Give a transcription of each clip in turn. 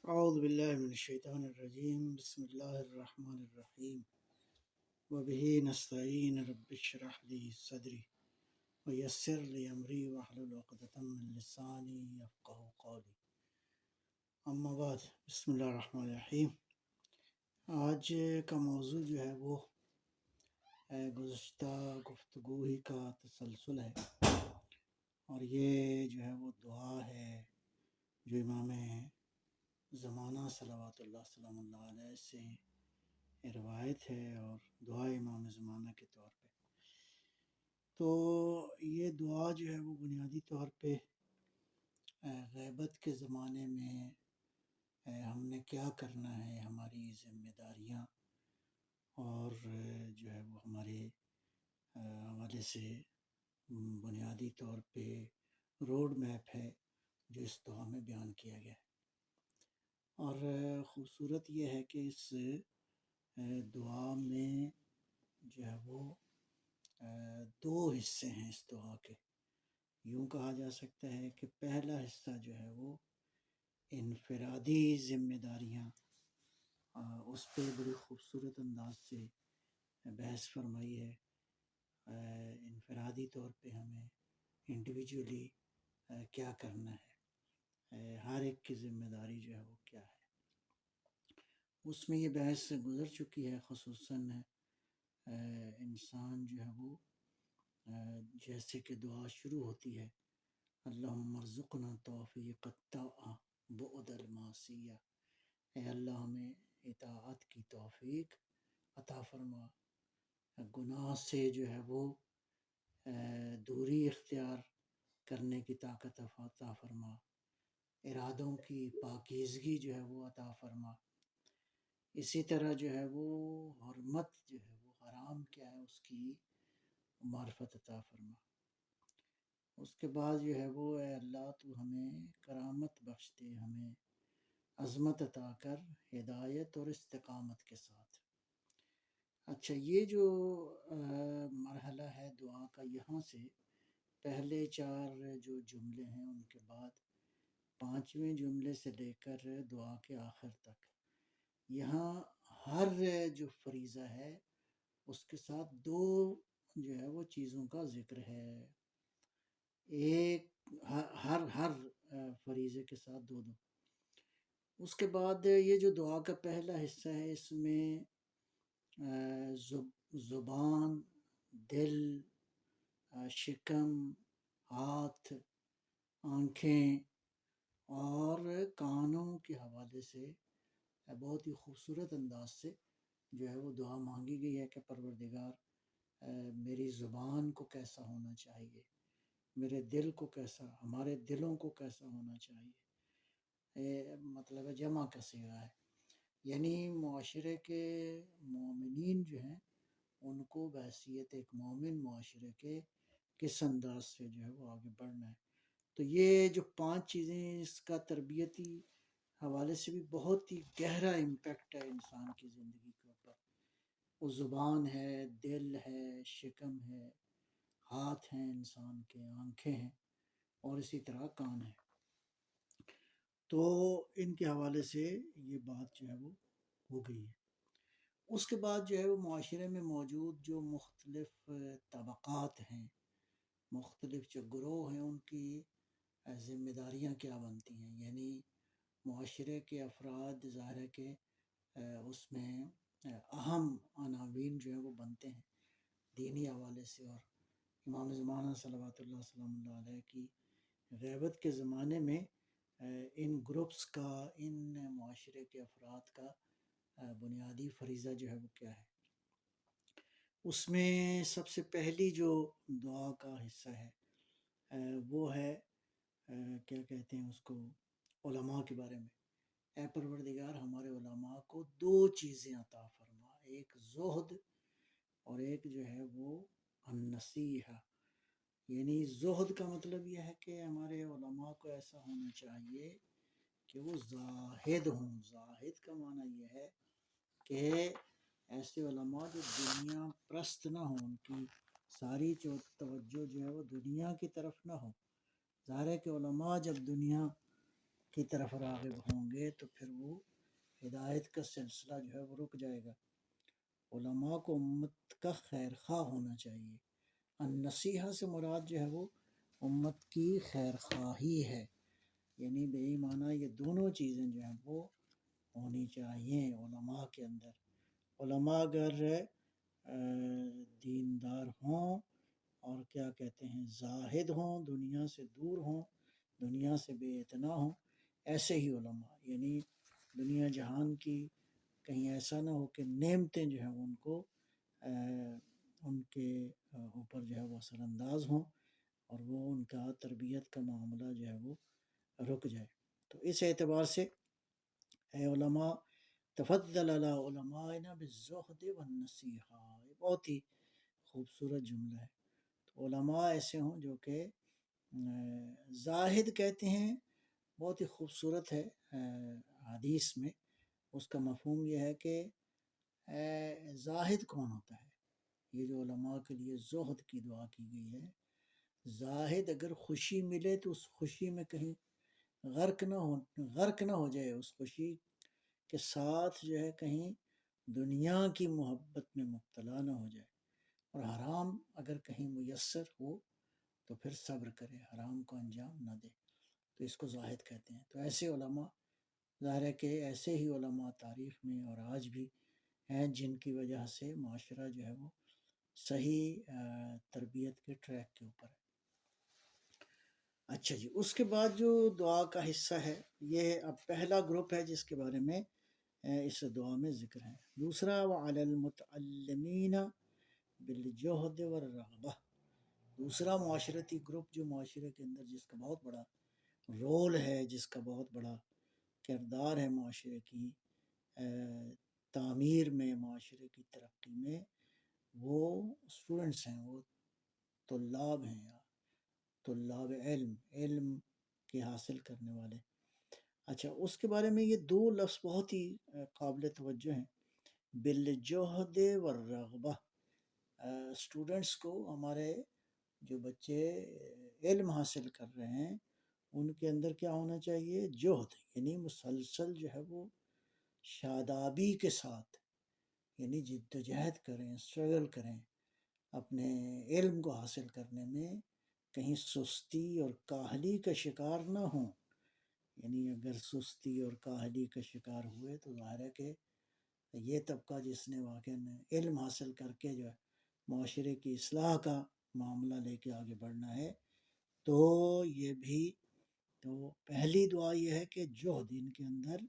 اعوذ باللہ من الشیطان الرجیم بسم اللہ الرحمن الرحیم وبہ نستعین رب اشرح لی صدری ویسر لی امری واحلل عقدۃ من لسانی یفقہوا قولی اما بعد بسم اللہ الرحمن الرحیم۔ آج کا موضوع جو ہے وہ گزشتہ گفتگو ہی کا تسلسل ہے، اور یہ جو ہے وہ دعا ہے جو امام زمانہ صلوات اللہ سلام اللہ علیہ سے روایت ہے، اور دعا امام زمانہ کے طور پہ۔ تو یہ دعا جو ہے وہ بنیادی طور پہ غیبت کے زمانے میں ہم نے کیا کرنا ہے، ہماری ذمہ داریاں، اور جو ہے وہ ہمارے حوالے سے بنیادی طور پہ روڈ میپ ہے جو اس دعا میں بیان کیا گیا ہے۔ اور خوبصورت یہ ہے کہ اس دعا میں جو ہے وہ دو حصے ہیں اس دعا کے۔ یوں کہا جا سکتا ہے کہ پہلا حصہ جو ہے وہ انفرادی ذمہ داریاں، اس پہ بڑی خوبصورت انداز سے بحث فرمائی ہے۔ انفرادی طور پہ ہمیں انڈیویجولی کیا کرنا ہے، ہر ایک کی ذمہ داری جو ہے وہ کیا ہے، اس میں یہ بحث گزر چکی ہے۔ خصوصاً انسان جو ہے وہ جیسے کہ دعا شروع ہوتی ہے، اللہم ارزقنا توفیق الطاعہ بعد المعصیہ، اے اللہ ہمیں اطاعت کی توفیق عطا فرما، گناہ سے جو ہے وہ دوری اختیار کرنے کی طاقت عطا فرما، ارادوں کی پاکیزگی جو ہے وہ عطا فرما، اسی طرح جو ہے وہ حرمت جو ہے وہ حرام کیا ہے اس کی معرفت عطا فرما۔ اس کے بعد جو ہے وہ اے اللہ تو ہمیں کرامت بخش دے، ہمیں عظمت عطا کر ہدایت اور استقامت کے ساتھ۔ اچھا، یہ جو مرحلہ ہے دعا کا، یہاں سے پہلے چار جو جملے ہیں ان کے بعد پانچویں جملے سے لے کر دعا کے آخر تک، یہاں ہر جو فریضہ ہے اس کے ساتھ دو جو ہے وہ چیزوں کا ذکر ہے۔ ایک ہر فریضے کے ساتھ دو دو۔ اس کے بعد یہ جو دعا کا پہلا حصہ ہے، اس میں زبان، دل، شکم، ہاتھ، آنکھیں اور کانوں کے حوالے سے بہت ہی خوبصورت انداز سے جو ہے وہ دعا مانگی گئی ہے کہ پروردگار میری زبان کو کیسا ہونا چاہیے، میرے دل کو کیسا، ہمارے دلوں کو کیسا ہونا چاہیے۔ مطلب ہے جمع کا صیغہ ہے، یعنی معاشرے کے مومنین جو ہیں ان کو بحیثیت ایک مومن معاشرے کے کس انداز سے جو ہے وہ آگے بڑھنا ہے۔ تو یہ جو پانچ چیزیں، اس کا تربیتی حوالے سے بھی بہت ہی گہرا امپیکٹ ہے انسان کی زندگی کے اوپر۔ وہ زبان ہے، دل ہے، شکم ہے، ہاتھ ہیں انسان کے، آنکھیں ہیں، اور اسی طرح کان ہے۔ تو ان کے حوالے سے یہ بات جو ہے وہ ہو گئی ہے۔ اس کے بعد جو ہے وہ معاشرے میں موجود جو مختلف طبقات ہیں، مختلف جو گروہ ہیں، ان کی ذمہ داریاں کیا بنتی ہیں، یعنی معاشرے کے افراد ظاہر ہے کہ اس میں اہم عناوین جو ہیں وہ بنتے ہیں دینی حوالے سے۔ اور امام زمانہ صلوات اللہ سلام اللہ علیہ کی غیبت کے زمانے میں ان گروپس کا، ان معاشرے کے افراد کا بنیادی فریضہ جو ہے وہ کیا ہے۔ اس میں سب سے پہلی جو دعا کا حصہ ہے وہ ہے کیا کہتے ہیں اس کو، علماء کے بارے میں۔ اے پروردگار ہمارے علماء کو دو چیزیں عطا فرما، ایک زہد اور ایک جو ہے وہ النصیحہ۔ یعنی زہد کا مطلب یہ ہے کہ ہمارے علماء کو ایسا ہونا چاہیے کہ وہ زاہد ہوں۔ زاہد کا معنی یہ ہے کہ ایسے علماء جو دنیا پرست نہ ہوں، ان کی ساری توجہ جو ہے وہ دنیا کی طرف نہ ہو۔ ظاہر ہے کہ علماء جب دنیا کی طرف راغب ہوں گے تو پھر وہ ہدایت کا سلسلہ جو ہے وہ رک جائے گا۔ علماء کو امت کا خیر خواہ ہونا چاہیے۔ النصیحہ سے مراد جو ہے وہ امت کی خیر خواہی ہے، یعنی بے معنی یہ دونوں چیزیں جو ہیں وہ ہونی چاہیے علماء کے اندر۔ علماء اگر دیندار ہوں اور کیا کہتے ہیں زاہد ہوں، دنیا سے دور ہوں، دنیا سے بے اعتنا ہوں، ایسے ہی علماء، یعنی دنیا جہان کی کہیں ایسا نہ ہو کہ نعمتیں جو ہیں ان کو ان کے اوپر جو ہے وہ اثر انداز ہوں اور وہ ان کا تربیت کا معاملہ جو ہے وہ رک جائے۔ تو اس اعتبار سے اے علماء تفضل علی علمائنا بالزہد والنصیحہ، یہ بہت ہی خوبصورت جملہ ہے۔ تو علماء ایسے ہوں جو کہ زاہد کہتے ہیں، بہت ہی خوبصورت ہے حدیث میں، اس کا مفہوم یہ ہے کہ زاہد کون ہوتا ہے؟ یہ جو علماء کے لیے زہد کی دعا کی گئی ہے، زاہد اگر خوشی ملے تو اس خوشی میں کہیں غرق نہ ہو جائے، اس خوشی کے ساتھ جو ہے کہیں دنیا کی محبت میں مبتلا نہ ہو جائے، اور حرام اگر کہیں میسر ہو تو پھر صبر کرے، حرام کو انجام نہ دے، تو اس کو زاہد کہتے ہیں۔ تو ایسے علماء، ظاہر ہے کہ ایسے ہی علماء تاریخ میں اور آج بھی ہیں جن کی وجہ سے معاشرہ جو ہے وہ صحیح تربیت کے ٹریک کے اوپر ہے۔ اچھا جی، اس کے بعد جو دعا کا حصہ ہے، یہ اب پہلا گروپ ہے جس کے بارے میں اس دعا میں ذکر ہے۔ دوسرا وعلی المتعلمین بالجہد والرغبہ، دوسرا معاشرتی گروپ جو معاشرے کے اندر جس کا بہت بڑا رول ہے، جس کا بہت بڑا کردار ہے معاشرے کی تعمیر میں، معاشرے کی ترقی میں، وہ اسٹوڈنٹس ہیں، وہ طلاب ہیں، طلاب علم کے حاصل کرنے والے۔ اچھا، اس کے بارے میں یہ دو لفظ بہت ہی قابل توجہ ہیں، بالجہد والرغبہ۔ اسٹوڈنٹس کو، ہمارے جو بچے علم حاصل کر رہے ہیں، ان کے اندر کیا ہونا چاہیے؟ جہد، یعنی مسلسل جو ہے وہ شادابی کے ساتھ، یعنی جد و جہد کریں، اسٹرگل کریں اپنے علم کو حاصل کرنے میں، کہیں سستی اور کاہلی کا شکار نہ ہوں۔ یعنی اگر سستی اور کاہلی کا شکار ہوئے تو ظاہر ہے کہ یہ طبقہ جس نے واقعاً علم حاصل کر کے جو ہے معاشرے کی اصلاح کا معاملہ لے کے آگے بڑھنا ہے، تو یہ بھی، تو پہلی دعا یہ ہے کہ جہد ان کے اندر،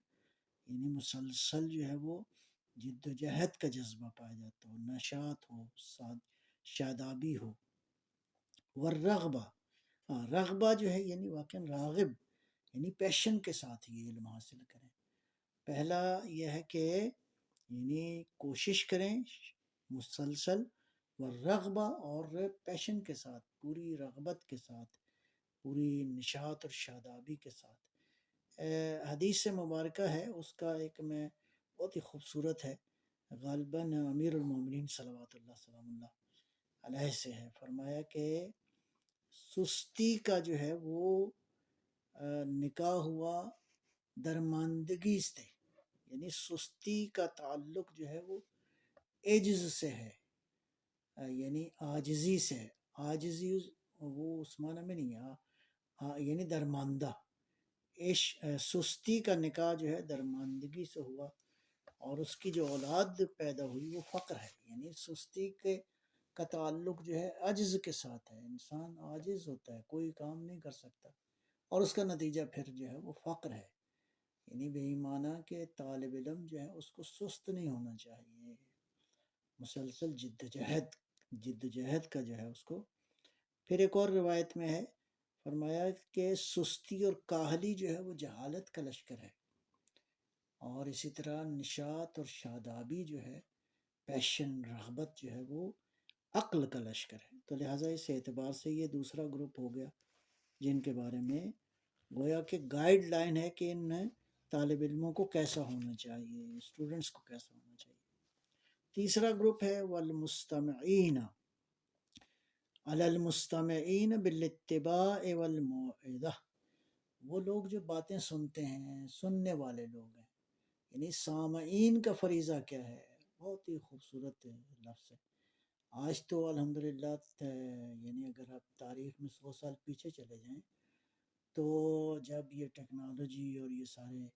یعنی مسلسل جو ہے وہ جد و جہد کا جذبہ پایا جاتا ہو، نشاط ہو، شادابی ہو۔ والرغبہ، رغبہ جو ہے یعنی واقعاً راغب، یعنی پیشن کے ساتھ یہ علم حاصل کریں۔ پہلا یہ ہے کہ یعنی کوشش کریں مسلسل، والرغبہ، اور پیشن کے ساتھ، پوری رغبت کے ساتھ، پوری نشاط اور شادابی کے ساتھ۔ حدیث مبارکہ ہے، اس کا ایک میں بہت ہی خوبصورت ہے، غالباً امیر المومنین صلوات اللہ سلام اللہ علیہ سے ہے، فرمایا کہ سستی کا جو ہے وہ نکاح ہوا درماندگی سے، یعنی سستی کا تعلق جو ہے وہ عجز سے ہے، یعنی عاجزی سے ہے۔ عاجزی وہ اس معنی میں نہیں ہے، یعنی درماندہ، سستی کا نکاح جو ہے درماندگی سے ہوا، اور اس کی جو اولاد پیدا ہوئی وہ فقر ہے، یعنی سستی کا تعلق جو ہے عجز کے ساتھ ہے، انسان عاجز ہوتا ہے، کوئی کام نہیں کر سکتا، اور اس کا نتیجہ پھر جو ہے وہ فقر ہے۔ یعنی بے ایمانہ کہ طالب علم جو ہے اس کو سست نہیں ہونا چاہیے، مسلسل جد جہد کا جو ہے اس کو۔ پھر ایک اور روایت میں ہے، فرمایا کہ سستی اور کاہلی جو ہے وہ جہالت کا لشکر ہے، اور اسی طرح نشاط اور شادابی جو ہے، پیشن، رغبت جو ہے وہ عقل کا لشکر ہے۔ تو لہٰذا اس اعتبار سے یہ دوسرا گروپ ہو گیا جن کے بارے میں گویا کہ گائیڈ لائن ہے کہ ان طالب علموں کو کیسا ہونا چاہیے، اسٹوڈنٹس کو کیسا ہونا چاہیے۔ تیسرا گروپ ہے والمستمعین، علی المستمعین بالاتباع والموعظہ، وہ لوگ جو باتیں سنتے ہیں، سننے والے لوگ ہیں، یعنی سامعین کا فریضہ کیا ہے؟ بہت ہی خوبصورت لفظ ہے۔ آج تو الحمدللہ یعنی اگر آپ تاریخ میں 100 سال پیچھے چلے جائیں تو جب یہ ٹیکنالوجی اور یہ سارے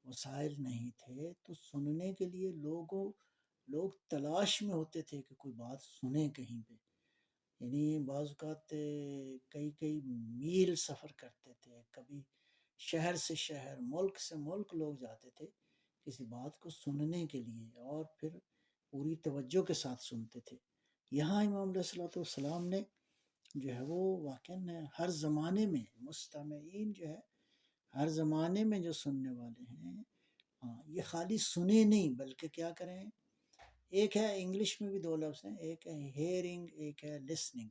وسائل نہیں تھے تو سننے کے لیے لوگ تلاش میں ہوتے تھے کہ کوئی بات سنیں کہیں پہ، یعنی بعض اوقات کئی کئی میل سفر کرتے تھے، کبھی شہر سے شہر، ملک سے ملک لوگ جاتے تھے کسی بات کو سننے کے لیے، اور پھر پوری توجہ کے ساتھ سنتے تھے۔ یہاں امام علیہ الصلوۃ والسلام نے جو ہے وہ واقعاً ہر زمانے میں مستمعین جو ہے، ہر زمانے میں جو سننے والے ہیں، ہاں یہ خالی سنے نہیں بلکہ کیا کریں، ایک ہے انگلش میں بھی دو لفظ ہیں، ایک ہے ہیئرنگ، ایک ہے لسننگ۔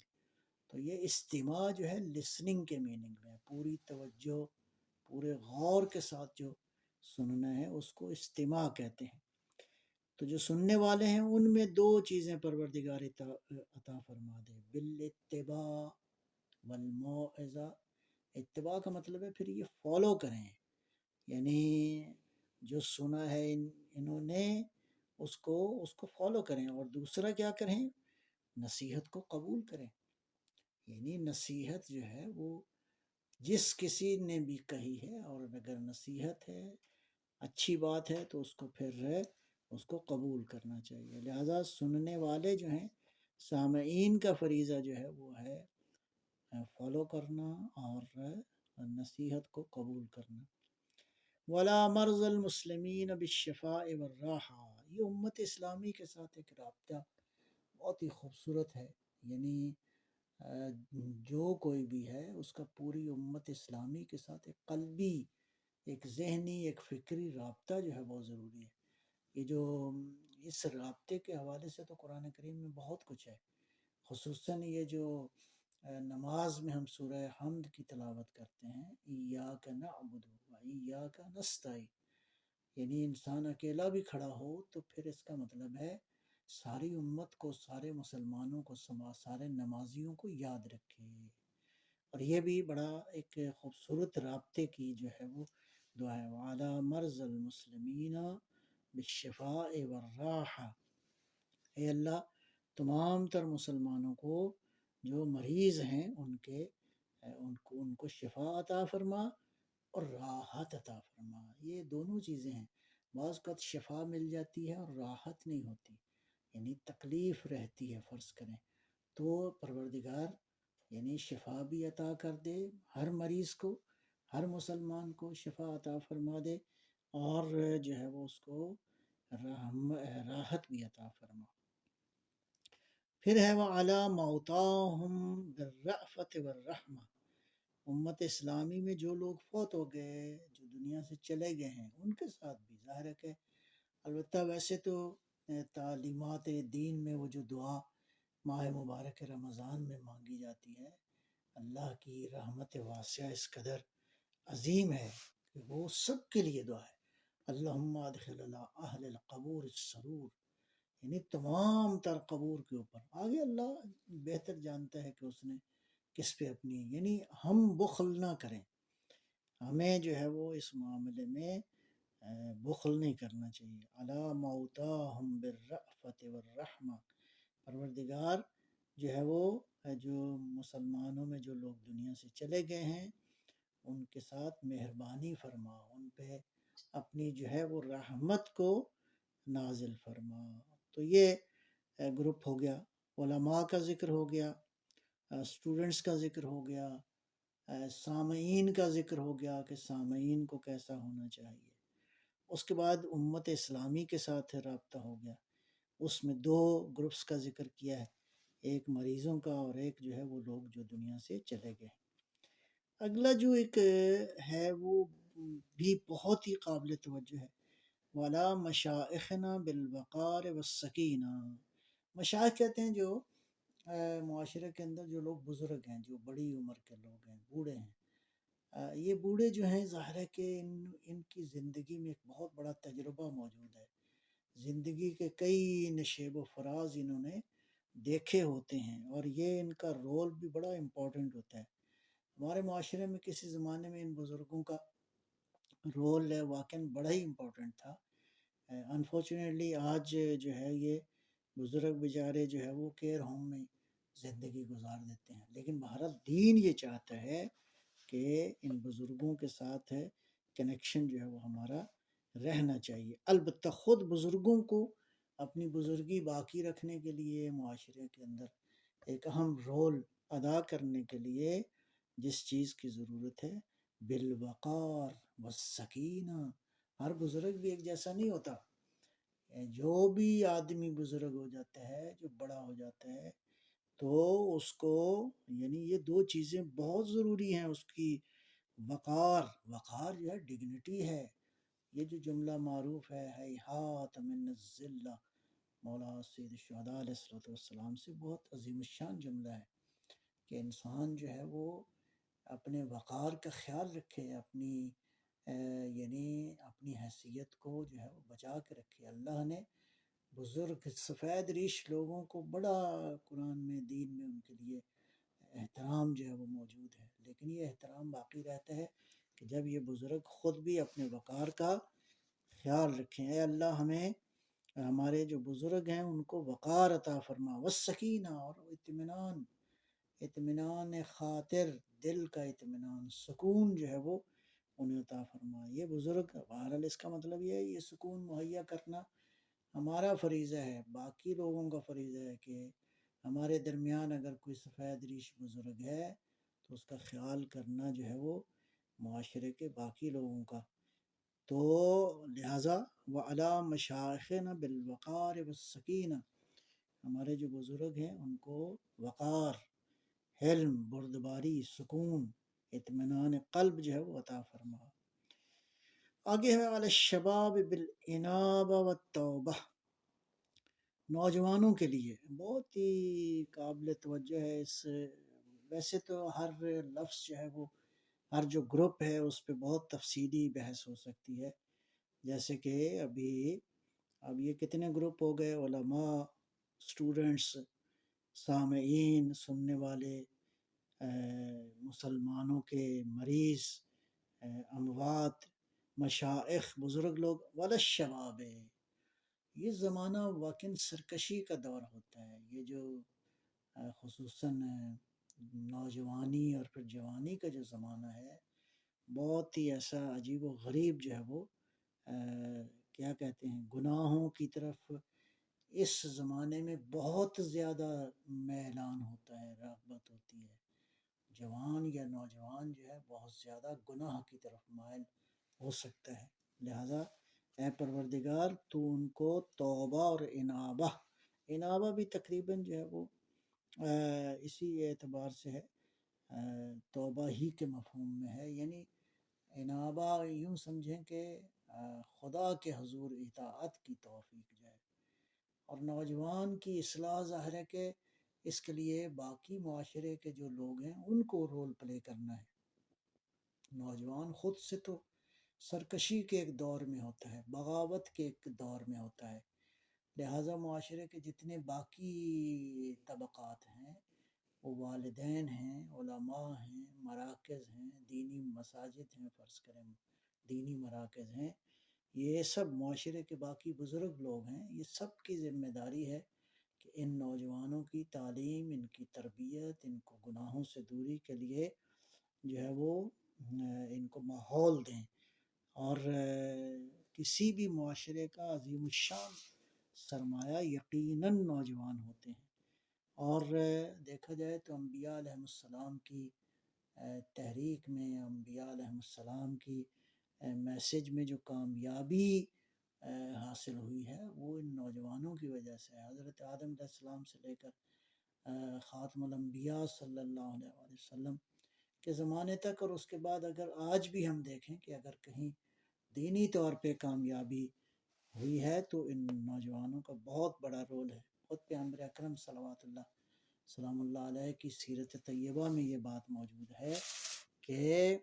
تو یہ استماع جو ہے لسننگ کے میننگ میں پوری توجہ، پورے غور کے ساتھ جو سننا ہے اس کو استماع کہتے ہیں۔ تو جو سننے والے ہیں ان میں دو چیزیں پروردگار عطا فرما دے، بالاتباع والموعظہ۔ اتباع کا مطلب ہے پھر یہ فالو کریں، یعنی جو سنا ہے انہوں نے اس کو فالو کریں، اور دوسرا کیا کریں، نصیحت کو قبول کریں۔ یعنی نصیحت جو ہے وہ جس کسی نے بھی کہی ہے، اور اگر نصیحت ہے، اچھی بات ہے، تو اس کو پھر اس کو قبول کرنا چاہیے۔ لہذا سننے والے جو ہیں، سامعین کا فریضہ جو ہے وہ ہے فالو کرنا اور نصیحت کو قبول کرنا۔ ولا مرض المسلمین بالشفاء والراحہ، یہ امت اسلامی کے ساتھ ایک رابطہ بہت ہی خوبصورت ہے، یعنی جو کوئی بھی ہے اس کا پوری امت اسلامی کے ساتھ ایک قلبی، ایک ذہنی، ایک فکری رابطہ جو ہے بہت ضروری ہے۔ یہ جو اس رابطے کے حوالے سے تو قرآن کریم میں بہت کچھ ہے، خصوصاً یہ جو نماز میں ہم سورہ حمد کی تلاوت کرتے ہیں، ایاک نعبد و ایاک نستعین، یعنی انسان اکیلا بھی کھڑا ہو تو پھر اس کا مطلب ہے ساری امت کو، سارے مسلمانوں کو، سارے نمازیوں کو یاد رکھے۔ اور یہ بھی بڑا ایک خوبصورت رابطے کی جو ہے وہ دعا ہے، وعلی مرض المسلمین بالشفاء والراحہ۔ اے اللہ تمام تر مسلمانوں کو جو مریض ہیں ان کو شفا عطا فرما اور راحت عطا فرما۔ یہ دونوں چیزیں ہیں، بعض اوقات شفا مل جاتی ہے اور راحت نہیں ہوتی، یعنی تکلیف رہتی ہے فرض کریں، تو پروردگار یعنی شفا بھی عطا کر دے، ہر مریض کو، ہر مسلمان کو شفا عطا فرما دے، اور جو ہے وہ اس کو راحت بھی عطا فرما۔ پھر ہے وَعَلَى مَوْتَاهُمْ بِالرَّأْفَةِ وَالرَّحْمَةِ، امت اسلامی میں جو لوگ فوت ہو گئے، جو دنیا سے چلے گئے ہیں، ان کے ساتھ بھی ظاہر ہے کہ البتہ ویسے تو تعلیمات دین میں وہ جو دعا ماہ مبارک رمضان میں مانگی جاتی ہے، اللہ کی رحمت واسعہ اس قدر عظیم ہے کہ وہ سب کے لیے دعا ہے، اللہم ادخل علی اہل القبور السرور، یعنی تمام تر قبور کے اوپر، آگے اللہ بہتر جانتا ہے کہ اس نے کس پہ اپنی، یعنی ہم بخل نہ کریں، ہمیں جو ہے وہ اس معاملے میں بخل نہیں کرنا چاہیے۔ علی موتاہم بالرأفت والرحمہ، پروردگار جو ہے وہ جو مسلمانوں میں جو لوگ دنیا سے چلے گئے ہیں ان کے ساتھ مہربانی فرما، ان پہ اپنی جو ہے وہ رحمت کو نازل فرما۔ تو یہ گروپ ہو گیا، علماء کا ذکر ہو گیا، اسٹوڈنٹس کا ذکر ہو گیا، سامعین کا ذکر ہو گیا کہ سامعین کو کیسا ہونا چاہیے۔ اس کے بعد امت اسلامی کے ساتھ رابطہ ہو گیا، اس میں دو گروپس کا ذکر کیا ہے، ایک مریضوں کا اور ایک جو ہے وہ لوگ جو دنیا سے چلے گئے۔ اگلا جو ایک ہے وہ بھی بہت ہی قابل توجہ ہے، وَلَا مَشَائِخْنَا بِالْوَقَارِ وَالسَّکِینَہ، مشائخ کہتے ہیں جو معاشرے کے اندر جو لوگ بزرگ ہیں، جو بڑی عمر کے لوگ ہیں، بوڑھے ہیں، یہ بوڑھے جو ہیں ظاہر ہے کہ ان کی زندگی میں ایک بہت بڑا تجربہ موجود ہے، زندگی کے کئی نشیب و فراز انہوں نے دیکھے ہوتے ہیں، اور یہ ان کا رول بھی بڑا امپورٹنٹ ہوتا ہے۔ ہمارے معاشرے میں کسی زمانے میں ان بزرگوں کا رول واقعاً بڑا ہی امپورٹنٹ تھا. انفارچونیٹلی آج جو ہے یہ بزرگ بیچارے جو ہے وہ کیئر ہوم میں زندگی گزار دیتے ہیں. لیکن بہرحال دین یہ چاہتا ہے کہ ان بزرگوں کے ساتھ کنیکشن جو ہے وہ ہمارا رہنا چاہیے. البتہ خود بزرگوں کو اپنی بزرگی باقی رکھنے کے لیے معاشرے کے اندر ایک اہم رول ادا کرنے کے لیے جس چیز کی ضرورت ہے، بالوقار والسکینہ. ہر بزرگ بھی ایک جیسا نہیں ہوتا. جو بھی آدمی بزرگ ہو جاتا ہے، جو بڑا ہو جاتا ہے، تو اس کو یعنی یہ دو چیزیں بہت ضروری ہیں اس کی. وقار جو ہے ڈگنیٹی ہے. یہ جو جملہ معروف ہے ہیہات من الذلہ، مولا سید الشہداء علیہ الصلوۃ والسلام سے بہت عظیم الشان جملہ ہے کہ انسان جو ہے وہ اپنے وقار کا خیال رکھے، یعنی اپنی حیثیت کو جو ہے وہ بچا کے رکھے. اللہ نے بزرگ سفید ریش لوگوں کو بڑا قرآن میں دین میں ان کے لیے احترام جو ہے وہ موجود ہے. لیکن یہ احترام باقی رہتا ہے کہ جب یہ بزرگ خود بھی اپنے وقار کا خیال رکھیں. اے اللہ ہمیں ہمارے جو بزرگ ہیں ان کو وقار عطا فرما، والسکینہ اور اطمینان خاطر، دل کا اطمینان، سکون جو ہے وہ انہیں عطا فرما. یہ بزرگ بہرحال اس کا مطلب یہ ہے یہ سکون مہیا کرنا ہمارا فریضہ ہے. باقی لوگوں کا فریضہ ہے کہ ہمارے درمیان اگر کوئی سفید ریش بزرگ ہے تو اس کا خیال کرنا جو ہے وہ معاشرے کے باقی لوگوں کا. تو لہٰذا وعلی مشائخنا بالوقار والسکینہ، ہمارے جو بزرگ ہیں ان کو وقار، حلم، بردباری، سکون، اطمینان قلب جو ہے وہ عطا فرما. آگے ہے علی الشباب بالانابہ والتوبہ. نوجوانوں کے لیے بہت ہی قابل توجہ ہے. ویسے تو ہر لفظ جو ہے وہ ہر جو گروپ ہے اس پہ بہت تفصیلی بحث ہو سکتی ہے. جیسے کہ اب یہ کتنے گروپ ہو گئے، علماء، اسٹوڈنٹس، سامعین، سننے والے، مسلمانوں کے مریض، اموات، مشائخ، بزرگ لوگ، والشباب. یہ زمانہ واقعاً سرکشی کا دور ہوتا ہے. یہ جو خصوصاً نوجوانی اور پھر جوانی کا جو زمانہ ہے بہت ہی ایسا عجیب و غریب جو ہے وہ کیا کہتے ہیں گناہوں کی طرف اس زمانے میں بہت زیادہ میلان ہوتا ہے، رغبت ہوتی ہے. جوان یا نوجوان جو ہے بہت زیادہ گناہ کی طرف مائل ہو سکتا ہے. لہٰذا اے پروردگار تو ان کو توبہ اور انابہ بھی تقریباً جو ہے وہ اسی اعتبار سے ہے، توبہ ہی کے مفہوم میں ہے. یعنی انابہ یوں سمجھیں کہ خدا کے حضور اطاعت کی توفیق جائے. اور نوجوان کی اصلاح ظاہر ہے کہ اس کے لیے باقی معاشرے کے جو لوگ ہیں ان کو رول پلے کرنا ہے. نوجوان خود سے تو سرکشی کے ایک دور میں ہوتا ہے، بغاوت کے ایک دور میں ہوتا ہے. لہٰذا معاشرے کے جتنے باقی طبقات ہیں، وہ والدین ہیں، علماء ہیں، مراکز ہیں، دینی مساجد ہیں، فرض کریں دینی مراکز ہیں، یہ سب معاشرے کے باقی بزرگ لوگ ہیں. یہ سب کی ذمہ داری ہے کہ ان نوجوانوں کی تعلیم، ان کی تربیت، ان کو گناہوں سے دوری کے لیے جو ہے وہ ان کو ماحول دیں. اور کسی بھی معاشرے کا عظیم الشان سرمایہ یقیناً نوجوان ہوتے ہیں. اور دیکھا جائے تو انبیاء علیہ السلام کی تحریک میں، انبیاء علیہ السلام کی میسج میں جو کامیابی حاصل ہوئی ہے وہ ان نوجوانوں کی وجہ سے. حضرت آدم علیہ السلام سے لے کر خاتم الانبیاء صلی اللہ علیہ وسلم کے زمانے تک، اور اس کے بعد اگر آج بھی ہم دیکھیں کہ اگر کہیں دینی طور پہ کامیابی ہوئی ہے تو ان نوجوانوں کا بہت بڑا رول ہے. خود پیغمبر اکرم صلوات اللہ سلام اللہ علیہ کی سیرت طیبہ میں یہ بات موجود ہے کہ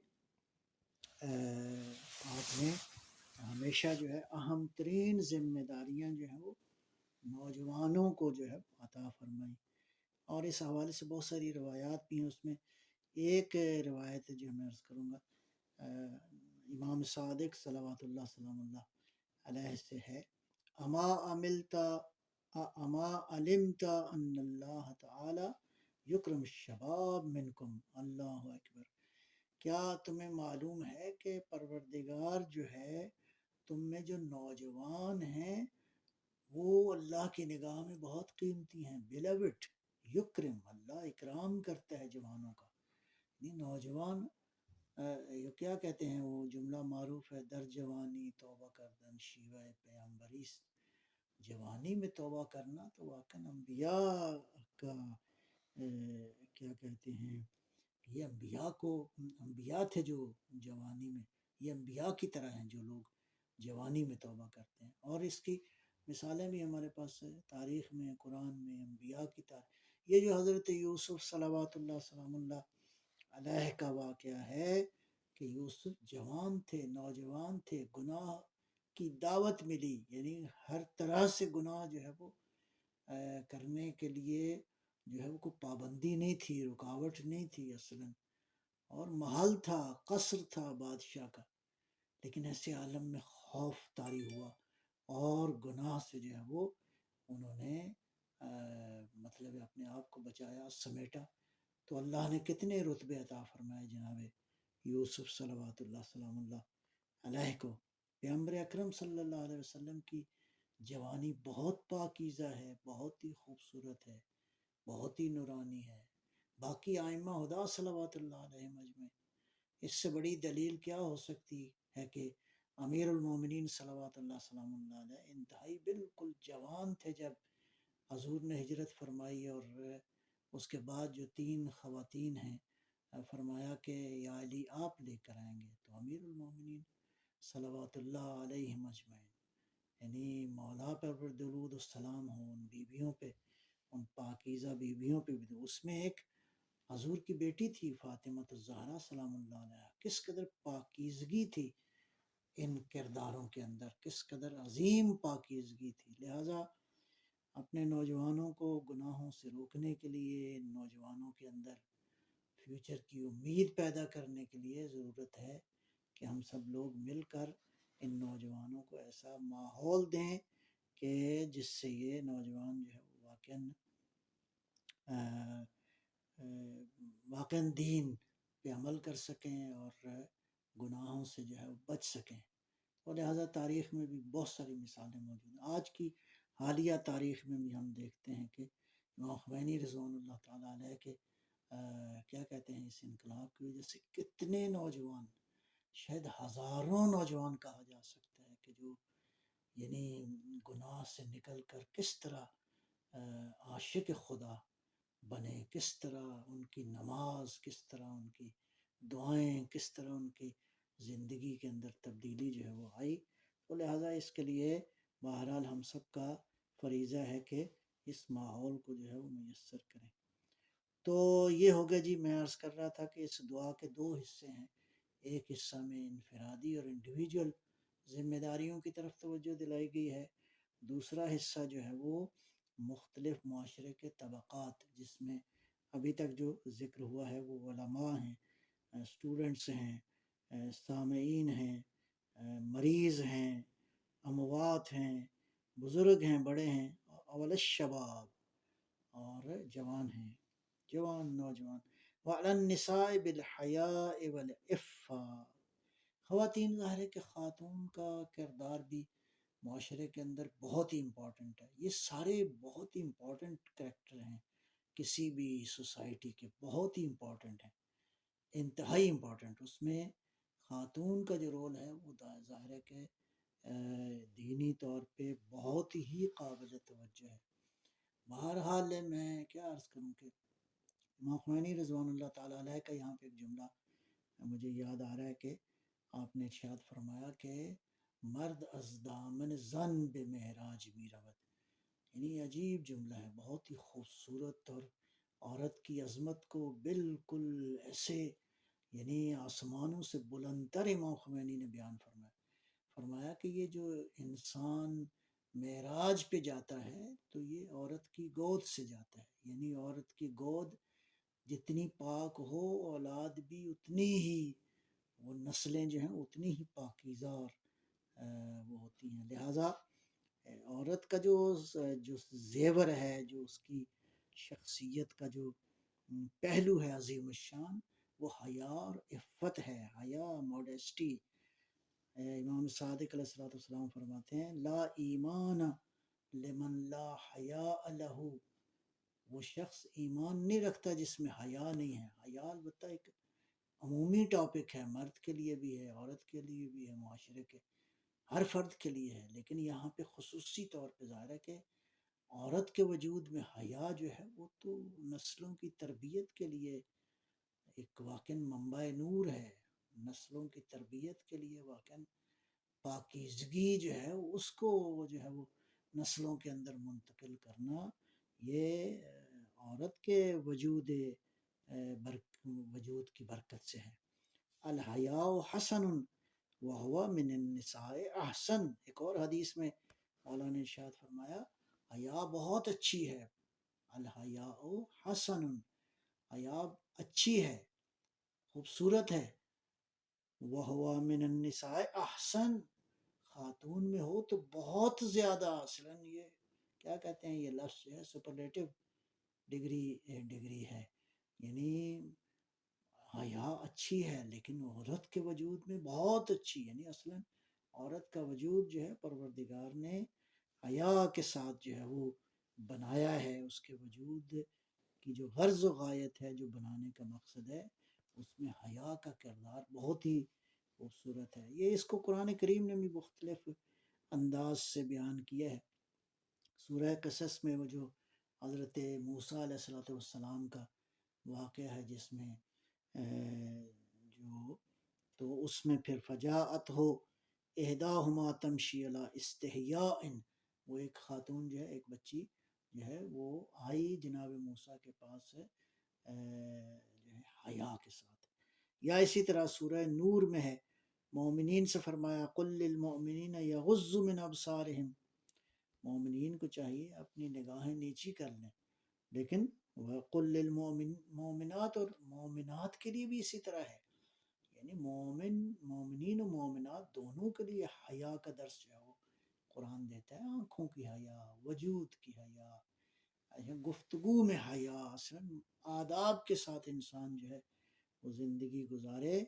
آپ نے ہمیشہ جو ہے اہم ترین ذمہ داریاں جو ہیں وہ نوجوانوں کو جو ہے عطا فرمائی. اور اس حوالے سے بہت ساری روایات بھی ہیں. اس میں ایک روایت جو میں عرض کروں گا امام صادق صلوات اللہ سلام اللہ علیہ سے ہے، اما عملتا اما علمت ان اللہ تعالی یکرم الشباب منکم، اللہ اکبر، کیا تمہیں معلوم ہے کہ پروردگار جو ہے تم میں جو نوجوان ہیں وہ اللہ کی نگاہ میں بہت قیمتی ہیں، بیلوٹ، یکرم، اللہ اکرام کرتا ہے جوانوں کا، یہ نوجوان یہ کیا کہتے ہیں، وہ جملہ معروف ہے، در جوانی توبہ کردن شیوہ پیامبریست، جوانی میں توبہ کرنا تو واقعا انبیاء کا کیا کہتے ہیں، یہ انبیاء تھے جو جوانی میں، یہ انبیاء کی طرح ہیں جو لوگ جوانی میں توبہ کرتے ہیں، اور اس کی مثالیں بھی ہمارے پاس تاریخ میں، قرآن میں، انبیاء کی تاریخ، یہ جو حضرت یوسف صلوات اللہ سلام اللہ علیہ کا واقعہ ہے کہ یوسف جوان تھے، نوجوان تھے، گناہ کی دعوت ملی، یعنی ہر طرح سے گناہ جو ہے وہ کرنے کے لیے جو ہے وہ کوئی پابندی نہیں تھی، رکاوٹ نہیں تھی اصلاً، اور محل تھا، قصر تھا بادشاہ کا، لیکن ایسے عالم میں خوف طاری ہوا اور گناہ سے جو ہے وہ انہوں نے مطلب اپنے آپ کو بچایا، سمیٹا، تو اللہ نے کتنے رتبے عطا فرمائے جناب یوسف صلوات اللہ سلام اللہ علیہ کو۔ پیغمبر اکرم صلی اللہ علیہ وسلم کی جوانی بہت پاکیزہ ہے، بہت ہی خوبصورت ہے، بہت ہی نورانی ہے، باقی آئمہ ہدا صلوات اللہ علیہ مجمع، اس سے بڑی دلیل کیا ہو سکتی ہے کہ امیر المومنین صلوات اللہ سلام اللہ علیہ انتہائی بالکل جوان تھے جب حضور نے ہجرت فرمائی، اور اس کے بعد جو 3 خواتین ہیں فرمایا کہ یا علی آپ لے کر آئیں گے، تو امیر المومنین صلوات اللہ علیہ مجمعین، یعنی مولا پر درود السلام ہو ان بیویوں پہ، ان پاکیزہ بیویوں پہ بھی، اس میں ایک حضور کی بیٹی تھی فاطمہ الزہرا سلام اللہ علیہ، کس قدر پاکیزگی تھی ان کرداروں کے اندر، کس قدر عظیم پاکیزگی تھی، لہٰذا اپنے نوجوانوں کو گناہوں سے روکنے کے لیے، نوجوانوں کے اندر فیوچر کی امید پیدا کرنے کے لیے ضرورت ہے کہ ہم سب لوگ مل کر ان نوجوانوں کو ایسا ماحول دیں کہ جس سے یہ نوجوان جو ہے وہ واقعاً دین پہ عمل کر سکیں اور گناہوں سے جو ہے وہ بچ سکیں، اور لہٰذا تاریخ میں بھی بہت ساری مثالیں موجود ہیں، آج کی حالیہ تاریخ میں بھی ہم دیکھتے ہیں کہ امام خمینی رضوان اللہ تعالیٰ علیہ کے کیا کہتے ہیں، اس انقلاب کی وجہ سے کتنے نوجوان، شاید ہزاروں نوجوان کہا جا سکتا ہے کہ جو یعنی گناہ سے نکل کر کس طرح عاشق خدا بنے، کس طرح ان کی نماز، کس طرح ان کی دعائیں، کس طرح ان کی زندگی کے اندر تبدیلی جو ہے وہ آئی، تو لہٰذا اس کے لیے بہرحال ہم سب کا فریضہ ہے کہ اس ماحول کو جو ہے وہ میسر کریں۔ تو یہ ہو گیا جی، میں عرض کر رہا تھا کہ اس دعا کے 2 حصے ہیں، ایک حصہ میں انفرادی اور انڈیویجول ذمہ داریوں کی طرف توجہ دلائی گئی ہے، دوسرا حصہ جو ہے وہ مختلف معاشرے کے طبقات، جس میں ابھی تک جو ذکر ہوا ہے وہ علماء ہیں، اسٹوڈنٹس ہیں، سامعین ہیں، مریض ہیں، اموات ہیں، بزرگ ہیں، بڑے ہیں، اول الشباب، اور جوان ہیں، جوان نوجوان، وعلی النساء بالحیاء والعفہ، خواتین، ظاہر ہے کہ خاتون کا کردار بھی معاشرے کے اندر بہت ہی امپورٹنٹ ہے، یہ سارے بہت ہی امپورٹنٹ کریکٹر ہیں کسی بھی سوسائٹی کے، بہت ہی امپورٹنٹ ہیں، انتہائی امپورٹنٹ، اس میں خاتون کا جو رول ہے وہ ظاہر ہے کہ دینی طور پہ بہت ہی قابل توجہ ہے۔ بہرحال میں کیا عرض کروں کہ امام خمینی رضوان اللہ تعالیٰ علیہ کا یہاں پہ ایک جملہ مجھے یاد آ رہا ہے کہ آپ نے ارشاد فرمایا کہ مرد از دامن زن بے معراج می رود، یعنی عجیب جملہ ہے، بہت ہی خوبصورت، اور عورت کی عظمت کو بالکل ایسے یعنی آسمانوں سے بلندتر امام خمینی نے بیان فرمایا کہ یہ جو انسان معراج پہ جاتا ہے تو یہ عورت کی گود سے جاتا ہے، یعنی عورت کی گود جتنی پاک ہو اولاد بھی اتنی ہی، وہ نسلیں جو ہیں اتنی ہی پاکیزہ اور وہ ہوتی ہیں. لہٰذا عورت کا جو زیور ہے، جو اس کی شخصیت کا جو پہلو ہے عظیم الشان، وہ حیا اور عفت ہے. حیا، موڈیسٹی. امام صادق علیہ السلام فرماتے ہیں لا ایمان لمن لا حیاء لہ. وہ شخص ایمان نہیں رکھتا جس میں حیا نہیں ہے. حیا البتہ ایک عمومی ٹاپک ہے، مرد کے لیے بھی ہے، عورت کے لیے بھی ہے، معاشرے کے ہر فرد کے لیے ہے، لیکن یہاں پہ خصوصی طور پہ ظاہر ہے کہ عورت کے وجود میں حیا جو ہے وہ تو نسلوں کی تربیت کے لیے ایک واقعاً منبع نور ہے. نسلوں کی تربیت کے لیے واقعاً پاکیزگی جو ہے اس کو جو ہے وہ نسلوں کے اندر منتقل کرنا، یہ عورت کے وجود کی برکت سے ہے. الحیاء حسن وہو من النساء احسن. ایک اور حدیث میں مولا نے ارشاد فرمایا حیا بہت اچھی ہے. الحیاء حسن، حیا اچھی ہے، خوبصورت ہے. وہو من النساء احسن، خاتون میں ہو تو بہت زیادہ. اصلاً یہ کیا کہتے ہیں، یہ لفظ جو ہے سپرلیٹو ڈگری ہے. یعنی حیا اچھی ہے لیکن عورت کے وجود میں بہت اچھی. یعنی اصلاً عورت کا وجود جو ہے پروردگار نے حیا کے ساتھ جو ہے وہ بنایا ہے. اس کے وجود کی جو غرض و غایت ہے، جو بنانے کا مقصد ہے، اس میں حیا کا کردار بہت ہی خوبصورت ہے. یہ اس کو قرآن کریم نے بھی مختلف انداز سے بیان کیا ہے. سورہ قصص میں وہ جو حضرت موسیٰ علیہ السلام کا واقعہ ہے، جس میں جو تو اس میں پھر فجاءت ہو احداہما تمشی علی استحیاء، وہ ایک خاتون جو ہے، ایک بچی جو ہے وہ آئی جناب موسیٰ کے پاس جو ہے حیا کے ساتھ. یا اسی طرح سورہ نور میں ہے، مومنین سے فرمایا قل للمؤمنین یغضوا من ابصارہم. مومنین کو چاہیے اپنی نگاہیں نیچی کر لیں، لیکن وَقُلْ لِلْمُؤْمِنَاتِ، اور مومنات کے لیے بھی اسی طرح ہے. یعنی مومنین و مومنات دونوں کے لیے حیا کا درس جو ہے وہ قرآن دیتا ہے. آنکھوں کی حیا، وجود کی حیا، گفتگو میں حیا. اصلاً آداب کے ساتھ انسان جو ہے وہ زندگی گزارے.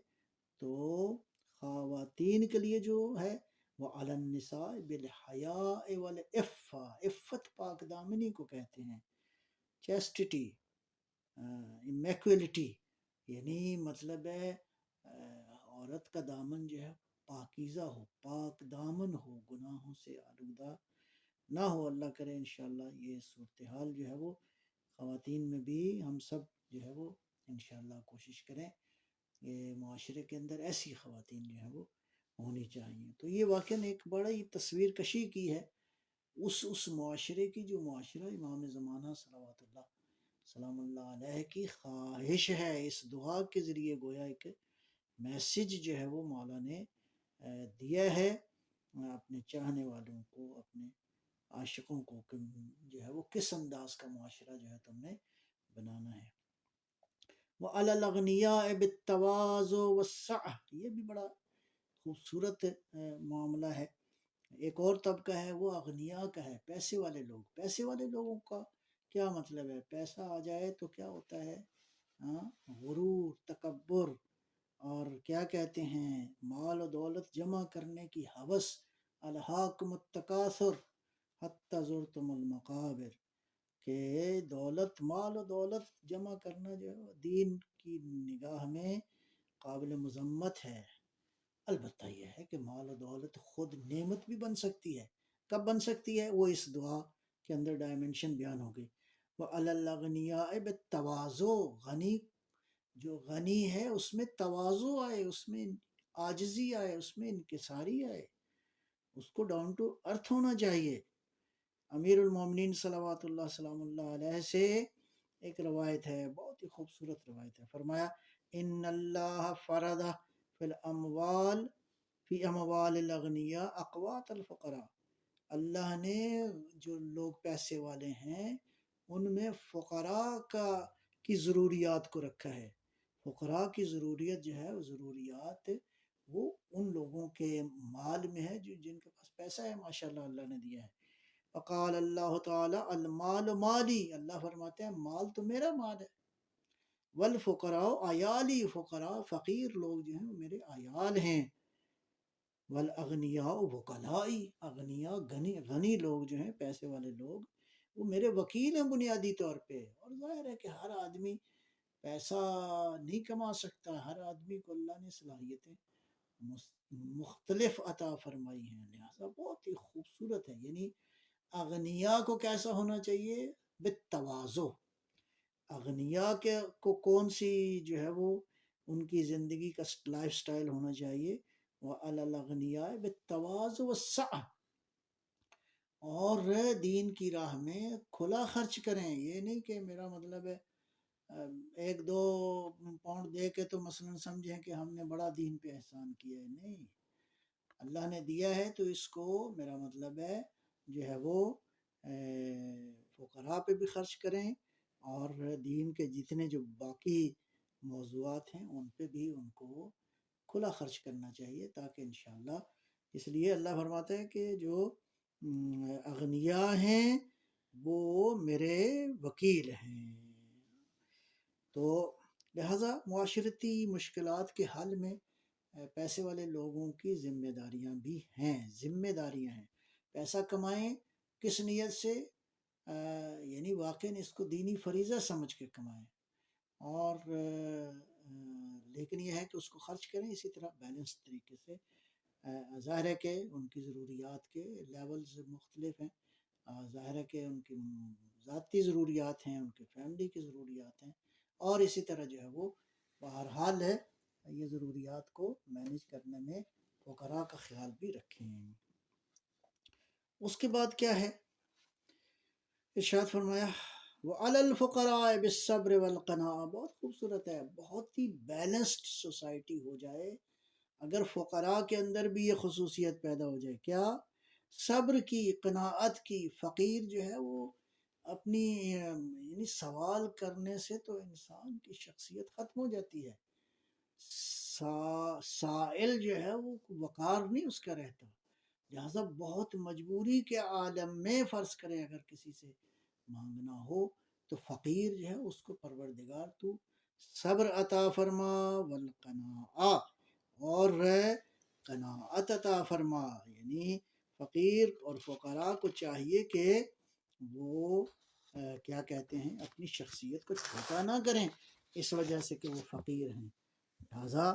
تو خواتین کے لیے جو ہے وہ علی النساء بالحیاء والعفہ، عفت پاک دامنی کو کہتے ہیں، چیسٹٹی، امیکویلٹی. یعنی مطلب ہے عورت کا دامن جو ہے پاکیزہ ہو، پاک دامن ہو، گناہوں سے آلودہ نہ ہو. اللہ کرے انشاءاللہ یہ صورتحال جو ہے وہ خواتین میں بھی ہم سب جو ہے وہ انشاءاللہ کوشش کریں کہ معاشرے کے اندر ایسی خواتین جو ہیں وہ ہونی چاہیے. تو یہ واقعاً ایک بڑی تصویر کشی کی ہے اس معاشرے کی، جو معاشرہ امام زمانہ صلوات اللہ سلام اللہ علیہ کی خواہش ہے. اس دعا کے ذریعے گویا ایک میسج جو ہے وہ مولا نے دیا ہے اپنے چاہنے والوں کو، اپنے عاشقوں کو، کہ جو ہے وہ کس انداز کا معاشرہ جو ہے تم نے بنانا ہے. وَعَلَى الْأَغْنِيَاءِ بِالتَّوَاضُعِ وَالسَّعَةِ. یہ بھی بڑا خوبصورت معاملہ ہے. ایک اور طبقہ ہے وہ اغنیا کا ہے، پیسے والے لوگ. پیسے والے لوگوں کا کیا مطلب ہے؟ پیسہ آ جائے تو کیا ہوتا ہے؟ غرور، تکبر، اور کیا کہتے ہیں، مال و دولت جمع کرنے کی ہوس. الہاکم التکاثر حتی زرتم المقابر. کہ دولت، مال و دولت جمع کرنا جو ہے دین کی نگاہ میں قابل مذمت ہے. البتہ یہ ہے کہ مال و دولت خود نعمت بھی بن سکتی ہے. کب بن سکتی ہے؟ وہ اس دعا کے اندر ڈائمنشن بیان ہو گئی. وَعَلَى الْأَغْنِيَاءِ بِالتَّوَاضُعِ. غنی جو غنی ہے اس میں تواضع آئے، اس میں عاجزی آئے، اس میں انکساری آئے، اس کو ڈاؤن ٹو ارتھ ہونا چاہیے. امیر المومنین صلوات اللہ سلام اللہ علیہ سے ایک روایت ہے، بہت ہی خوبصورت روایت ہے. فرمایا ان اللہ فرض فی الاموال فی اموال الاغنیاء اقوات الفقراء. اللہ نے جو لوگ پیسے والے ہیں ان میں فقراء کا کی ضروریات کو رکھا ہے۔ فقراء کی ضروریت جو ہے وہ ضروریات وہ ان لوگوں کے مال میں ہے جن کے پاس پیسہ ہے، ماشاءاللہ اللہ نے دیا ہے۔ فقال اللہ تعالی المال مالی، اللہ فرماتے ہیں مال تو میرا مال ہے، والفقراء عیالی، فقراء فقیر لوگ جو ہیں وہ میرے عیال ہیں، والاغنیاء وکلائی، اغنیاء غنی لوگ جو ہیں پیسے والے لوگ وہ میرے وکیل ہیں بنیادی طور پہ۔ اور ظاہر ہے کہ ہر آدمی پیسہ نہیں کما سکتا، ہر آدمی کو اللہ نے صلاحیتیں مختلف عطا فرمائی ہیں، لہذا بہت ہی خوبصورت ہے۔ یعنی اغنیاء کو کیسا ہونا چاہیے؟ بالتواضع۔ اغنیاء کے کو کون سی جو ہے وہ ان کی زندگی کا لائف سٹائل ہونا چاہیے؟ وَعَلَى الْأَغْنِيَاءِ بِالتَّوَاضُعِ وَالسَّعَةِ، اور دین کی راہ میں کھلا خرچ کریں۔ یہ نہیں کہ میرا مطلب ہے ایک دو پاؤنڈ دے کے تو مثلا سمجھیں کہ ہم نے بڑا دین پہ احسان کیا ہے، نہیں، اللہ نے دیا ہے تو اس کو میرا مطلب ہے جو ہے وہ فقراء پہ بھی خرچ کریں، اور دین کے جتنے جو باقی موضوعات ہیں ان پہ بھی ان کو کھلا خرچ کرنا چاہیے، تاکہ انشاءاللہ، اس لیے اللہ فرماتا ہے کہ جو اغنیاء ہیں وہ میرے وکیل ہیں۔ تو لہٰذا معاشرتی مشکلات کے حل میں پیسے والے لوگوں کی ذمہ داریاں بھی ہیں، ذمہ داریاں ہیں۔ پیسہ کمائیں کس نیت سے؟ یعنی واقعاً اس کو دینی فریضہ سمجھ کے کمائیں، اور لیکن یہ ہے کہ اس کو خرچ کریں اسی طرح بیلنس طریقے سے۔ ظاہر ہے کہ ان کی ضروریات کے لیولز مختلف ہیں، ظاہر ہے کہ ان کی ذاتی ضروریات ہیں، ان کی فیملی کی ضروریات ہیں، اور اسی طرح جو ہے وہ بہرحال ہے یہ ضروریات کو مینیج کرنے میں فقراء کا خیال بھی رکھیں۔ اس کے بعد کیا ہے؟ ارشاد فرمایا وَعَلَى الْفُقَرَاءِ بِالصَّبْرِ وَالْقَنَاعَةِ، بہت خوبصورت ہے، بہت ہی بیلنسڈ سوسائٹی ہو جائے اگر فقراء کے اندر بھی یہ خصوصیت پیدا ہو جائے۔ کیا؟ صبر کی، قناعت کی۔ فقیر جو ہے وہ اپنی یعنی سوال کرنے سے تو انسان کی شخصیت ختم ہو جاتی ہے، سائل جو ہے وہ وقار نہیں اس کا رہتا، لہذا بہت مجبوری کے عالم میں فرض کریں اگر کسی سے مانگنا ہو تو فقیر جو ہے اس کو پروردگار تو صبر عطا فرما، والقناعہ، اور قناعت عطا فرما۔ یعنی فقیر اور فقراء کو چاہیے کہ وہ کیا کہتے ہیں اپنی شخصیت کو چھوٹا نہ کریں اس وجہ سے کہ وہ فقیر ہیں، لہذا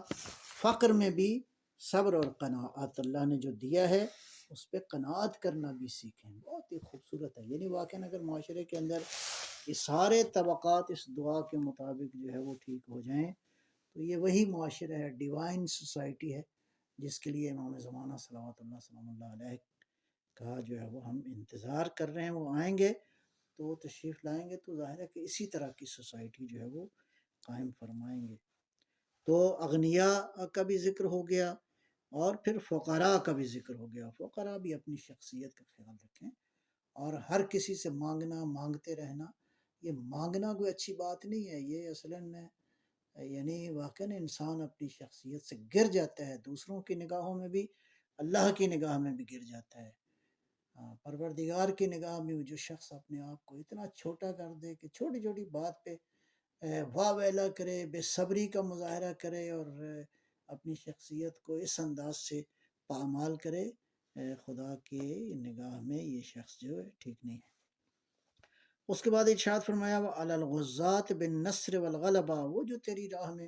فقر میں بھی صبر اور قناعت اللہ نے جو دیا ہے اس پہ قناعت کرنا بھی سیکھیں۔ بہت ہی خوبصورت ہے، یعنی واقعاً اگر معاشرے کے اندر یہ سارے طبقات اس دعا کے مطابق جو ہے وہ ٹھیک ہو جائیں تو یہ وہی معاشرہ ہے، ڈیوائن سوسائٹی ہے، جس کے لیے امام زمانہ صلوات اللہ سلام اللہ علیہ کا جو ہے وہ ہم انتظار کر رہے ہیں، وہ آئیں گے تو وہ تشریف لائیں گے تو ظاہر ہے کہ اسی طرح کی سوسائٹی جو ہے وہ قائم فرمائیں گے۔ تو اغنیاء کا بھی ذکر ہو گیا اور پھر فقراء کا بھی ذکر ہو گیا۔ فقراء بھی اپنی شخصیت کا خیال رکھیں، اور ہر کسی سے مانگنا، مانگتے رہنا، یہ مانگنا کوئی اچھی بات نہیں ہے، یہ اصلاً یعنی واقعاً انسان اپنی شخصیت سے گر جاتا ہے، دوسروں کی نگاہوں میں بھی، اللہ کی نگاہ میں بھی گر جاتا ہے۔ پروردگار کی نگاہ میں جو شخص اپنے آپ کو اتنا چھوٹا کر دے کہ چھوٹی چھوٹی بات پہ واہ ویلا کرے، بے صبری کا مظاہرہ کرے، اور اپنی شخصیت کو اس انداز سے پامال کرے، خدا کی نگاہ میں یہ شخص جو ہے ٹھیک نہیں ہے۔ اس کے بعد ارشاد فرمایا وَعَلَى الْغُزَّاةِ بِالنَّصْرِ وَالْغَلَبَةِ، وہ جو تیری راہ میں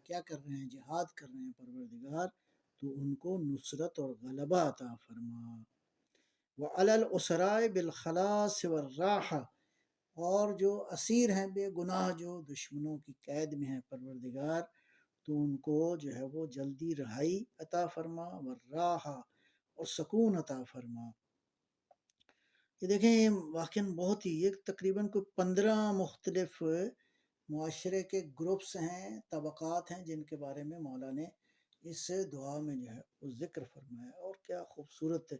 کیا کر رہے ہیں، جہاد کر رہے ہیں پروردگار، تو ان کو نصرت اور غلبہ عطا فرما۔ وَعَلَى الْأُسَرَاءِ بِالْخَلَاصِ وَالرَّاحَةِ، اور جو اسیر ہیں بے گناہ جو دشمنوں کی قید میں ہیں پروردگار، تو ان کو جو ہے وہ جلدی رہائی عطا فرما، والراحہ، اور سکون عطا فرما۔ یہ دیکھیں واقعاً بہت ہی، یہ تقریباً کوئی 15 مختلف معاشرے کے گروپس ہیں، طبقات ہیں، جن کے بارے میں مولا نے اس دعا میں جو ہے وہ ذکر فرمایا، اور کیا خوبصورت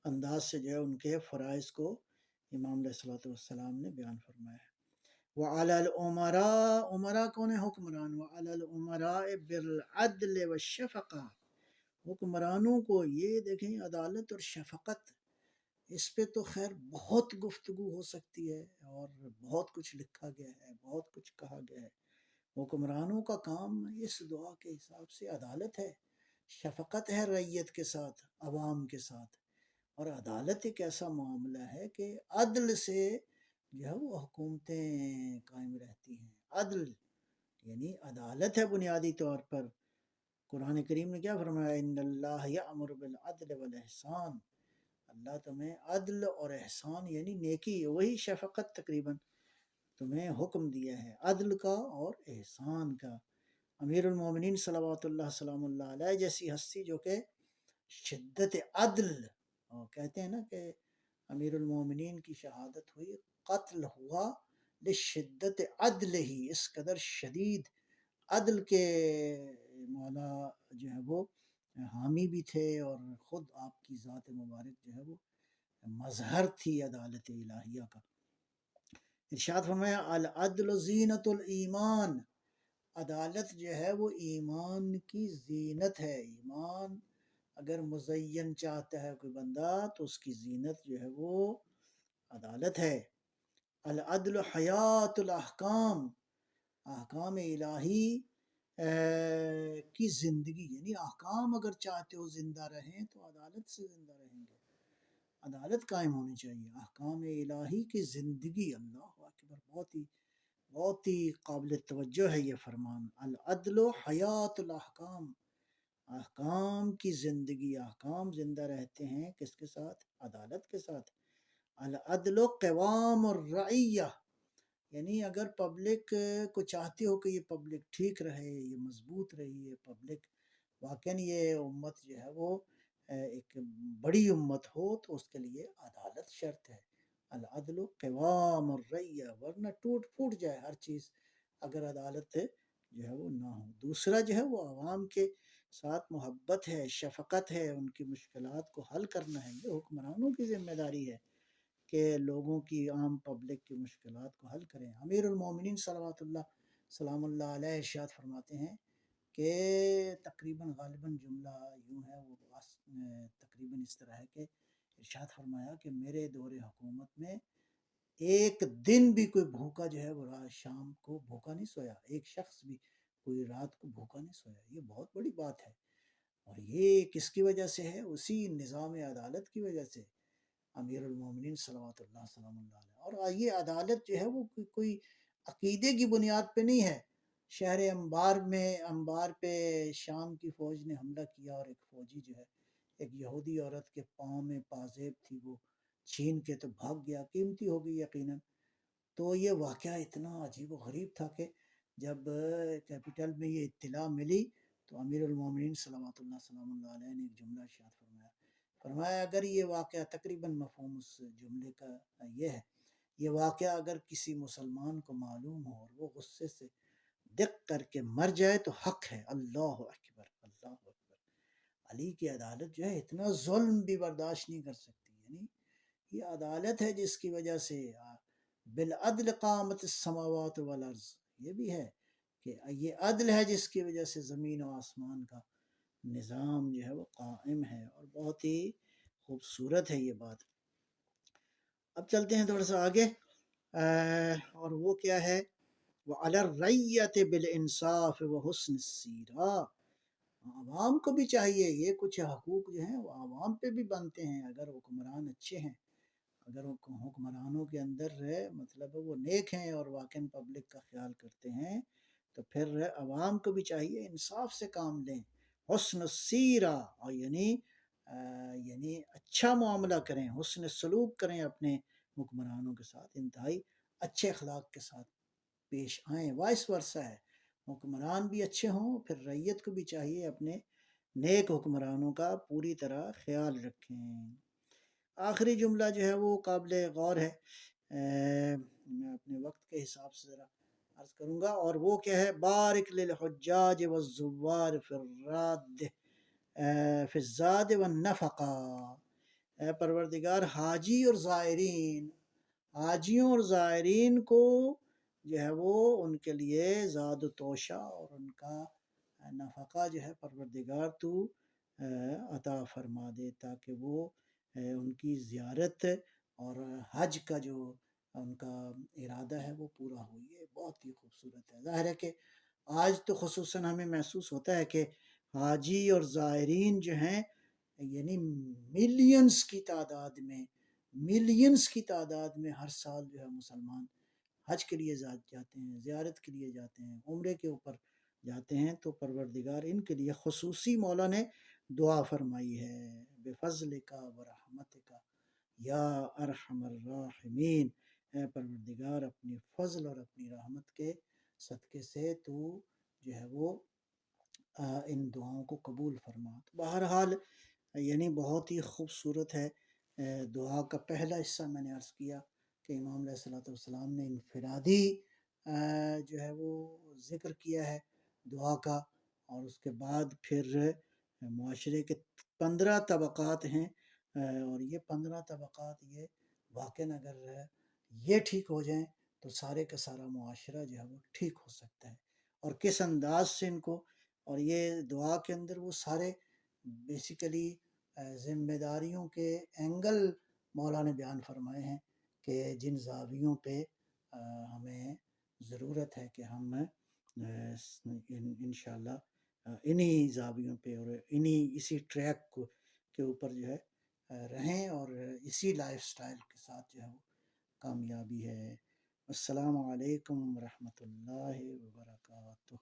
انداز سے جو ہے ان کے فرائض کو امام علیہ الصلوۃ والسلام نے بیان فرمایا ہے۔ وعلی الامراء، امراء کون ہے؟ حکمران. وعلی الامراء بالعدل والشفقہ، حکمرانوں کو یہ دیکھیں عدالت اور شفقت، اس پہ تو خیر بہت گفتگو ہو سکتی ہے اور بہت کچھ لکھا گیا ہے، بہت کچھ کہا گیا ہے. حکمرانوں کا کام اس دعا کے حساب سے عدالت ہے، شفقت ہے رعیت کے ساتھ، عوام کے ساتھ. اور عدالت ایک ایسا معاملہ ہے کہ عدل سے جو ہے وہ حکومتیں قائم رہتی ہیں. عدل یعنی عدالت ہے بنیادی طور پر. قرآن کریم نے کیا فرمایا؟ ان اللہ یأمر بالعدل والاحسان، اللہ تمہیں عدل اور احسان یعنی نیکی، وہی شفقت تقریباً تمہیں حکم دیا ہے، عدل کا اور احسان کا. امیر المومنین صلوات اللہ سلام اللہ علیہ جیسی ہستی جو کہ شدت عدل، اور کہتے ہیں نا کہ امیر المومنین کی شہادت ہوئی، قتل ہوا لشدت عدل ہی، اس قدر شدید عدل کے مولا جو ہے وہ حامی بھی تھے، اور خود آپ کی ذات مبارک جو ہے وہ مظہر تھی عدالت الہیہ کا. ارشاد فرمایا العدل زینت الایمان، عدالت جو ہے وہ ایمان کی زینت ہے. ایمان اگر مزین چاہتا ہے کوئی بندہ تو اس کی زینت جو ہے وہ عدالت ہے. العدل حیات الاحکام، احکام الہی کی زندگی، یعنی احکام اگر چاہتے ہو زندہ رہیں تو عدالت سے زندہ رہیں گے، عدالت قائم ہونی چاہیے. احکام الہی کی زندگی، اللہ اکبر، بہت ہی قابل توجہ ہے یہ فرمان. العدل حیات الاحکام، احکام کی زندگی، احکام زندہ رہتے ہیں کس کے ساتھ؟ عدالت کے ساتھ. العدل قوام الرعیہ، یعنی اگر پبلک کو چاہتے ہو کہ یہ پبلک ٹھیک رہے، یہ مضبوط رہی ہے پبلک، واقعاً یہ امت جو ہے وہ ایک بڑی امت ہو، تو اس کے لیے عدالت شرط ہے. العدل قوام الرعیہ، ورنہ ٹوٹ پھوٹ جائے ہر چیز اگر عدالت جو ہے وہ نہ ہو. دوسرا جو ہے وہ عوام کے ساتھ محبت ہے، شفقت ہے، ان کی مشکلات کو حل کرنا ہے. یہ حکمرانوں کی ذمہ داری ہے کہ لوگوں کی، عام پبلک کی مشکلات کو حل کریں. امیر المومنین صلوات اللہ سلام اللہ علیہ ارشاد فرماتے ہیں کہ تقریباً غالباً جملہ یوں ہے، وہ تقریباً اس طرح ہے کہ ارشاد فرمایا کہ میرے دور حکومت میں ایک دن بھی کوئی بھوکا جو ہے وہ رات شام کو بھوکا نہیں سویا، ایک شخص بھی کوئی رات کو بھوکا نہیں سویا. یہ بہت بڑی بات ہے، اور یہ کس کی وجہ سے ہے؟ اسی نظام عدالت کی وجہ سے، امیر المومنین صلوات اللہ سلام اللہ علیہ. اور یہ عدالت جو ہے وہ کوئی عقیدے کی بنیاد پہ نہیں ہے. شہر انبار پہ شام کی فوج نے حملہ کیا، اور ایک فوجی جو ہے ایک یہودی عورت کے پاؤں میں پازیب تھی، وہ چھین کے تو بھاگ گیا، قیمتی ہو گئی یقیناً. تو یہ واقعہ اتنا عجیب و غریب تھا کہ جب کیپٹل میں یہ اطلاع ملی تو امیر المومنین صلوات اللہ سلام اللہ علیہ نے ایک جملہ ارشاد فرمایا اگر یہ واقعہ، تقریباً مفہوم اس جملے کا یہ ہے، یہ واقعہ اگر کسی مسلمان کو معلوم ہو اور وہ غصے سے دق کر کے مر جائے تو حق ہے. اللہ اکبر، اللہ اکبر. علی کی عدالت جو ہے اتنا ظلم بھی برداشت نہیں کر سکتی. یعنی یہ عدالت ہے جس کی وجہ سے بالعدل قامت السماوات والارض، یہ بھی ہے کہ یہ عدل ہے جس کی وجہ سے زمین و آسمان کا نظام جو ہے وہ قائم ہے. اور بہت ہی خوبصورت ہے یہ بات. اب چلتے ہیں تھوڑا سا آگے، اور وہ کیا ہے؟ وَعَلَى الرَّعِّيَّةِ بِالْإِنصَافِ وَحُسْنِ السِّيرَةِ، عوام کو بھی چاہیے، یہ کچھ حقوق جو ہیں وہ عوام پہ بھی بنتے ہیں. اگر حکمران اچھے ہیں، اگر حکمرانوں کے اندر مطلب وہ نیک ہیں اور واقعاً پبلک کا خیال کرتے ہیں، تو پھر عوام کو بھی چاہیے انصاف سے کام لیں. حسن السیرہ، اور یعنی اچھا معاملہ کریں، حسن سلوک کریں اپنے حکمرانوں کے ساتھ، انتہائی اچھے اخلاق کے ساتھ پیش آئیں. وائس ورثہ ہے، حکمران بھی اچھے ہوں، پھر رعیت کو بھی چاہیے اپنے نیک حکمرانوں کا پوری طرح خیال رکھیں. آخری جملہ جو ہے وہ قابل غور ہے، میں اپنے وقت کے حساب سے ذرا عرض کروں گا، اور وہ کیا ہے؟ بارک للحجاج والزوار فی الزاد والنفقہ، اے پروردگار حاجی اور زائرین، حاجیوں اور زائرین کو جو ہے وہ ان کے لیے زاد و توشہ اور ان کا نفقہ جو ہے پروردگار تو عطا فرما دے، تاکہ وہ ان کی زیارت اور حج کا جو ان کا ارادہ ہے وہ پورا ہو۔ یہ بہت ہی خوبصورت ہے۔ ظاہر ہے کہ آج تو خصوصاً ہمیں محسوس ہوتا ہے کہ حاجی اور زائرین جو ہیں یعنی ملینز کی تعداد میں ہر سال جو ہے مسلمان حج کے لیے جاتے ہیں، زیارت کے لیے جاتے ہیں، عمرے کے اوپر جاتے ہیں۔ تو پروردگار ان کے لیے خصوصی مولا نے دعا فرمائی ہے، بفضلک و رحمتک یا ارحم الراحمین، اے پروردگار اپنی فضل اور اپنی رحمت کے صدقے سے تو جو ہے وہ ان دعاؤں کو قبول فرما۔ بہرحال یعنی بہت ہی خوبصورت ہے۔ دعا کا پہلا حصہ میں نے عرض کیا کہ امام علیہ الصلوۃ والسلام نے انفرادی جو ہے وہ ذکر کیا ہے دعا کا، اور اس کے بعد پھر معاشرے کے 15 طبقات ہیں، اور یہ 15 طبقات یہ واقعاً اگر یہ ٹھیک ہو جائیں تو سارے کا سارا معاشرہ جو ہے وہ ٹھیک ہو سکتا ہے۔ اور کس انداز سے ان کو، اور یہ دعا کے اندر وہ سارے بیسیکلی ذمہ داریوں کے اینگل مولا نے بیان فرمائے ہیں کہ جن زاویوں پہ ہمیں ضرورت ہے کہ ہم انشاءاللہ انہی زاویوں پہ اور اسی ٹریک کے اوپر جو ہے رہیں، اور اسی لائف سٹائل کے ساتھ جو ہے وہ کامیابی ہے۔ السلام علیکم ورحمۃ اللہ وبرکاتہ۔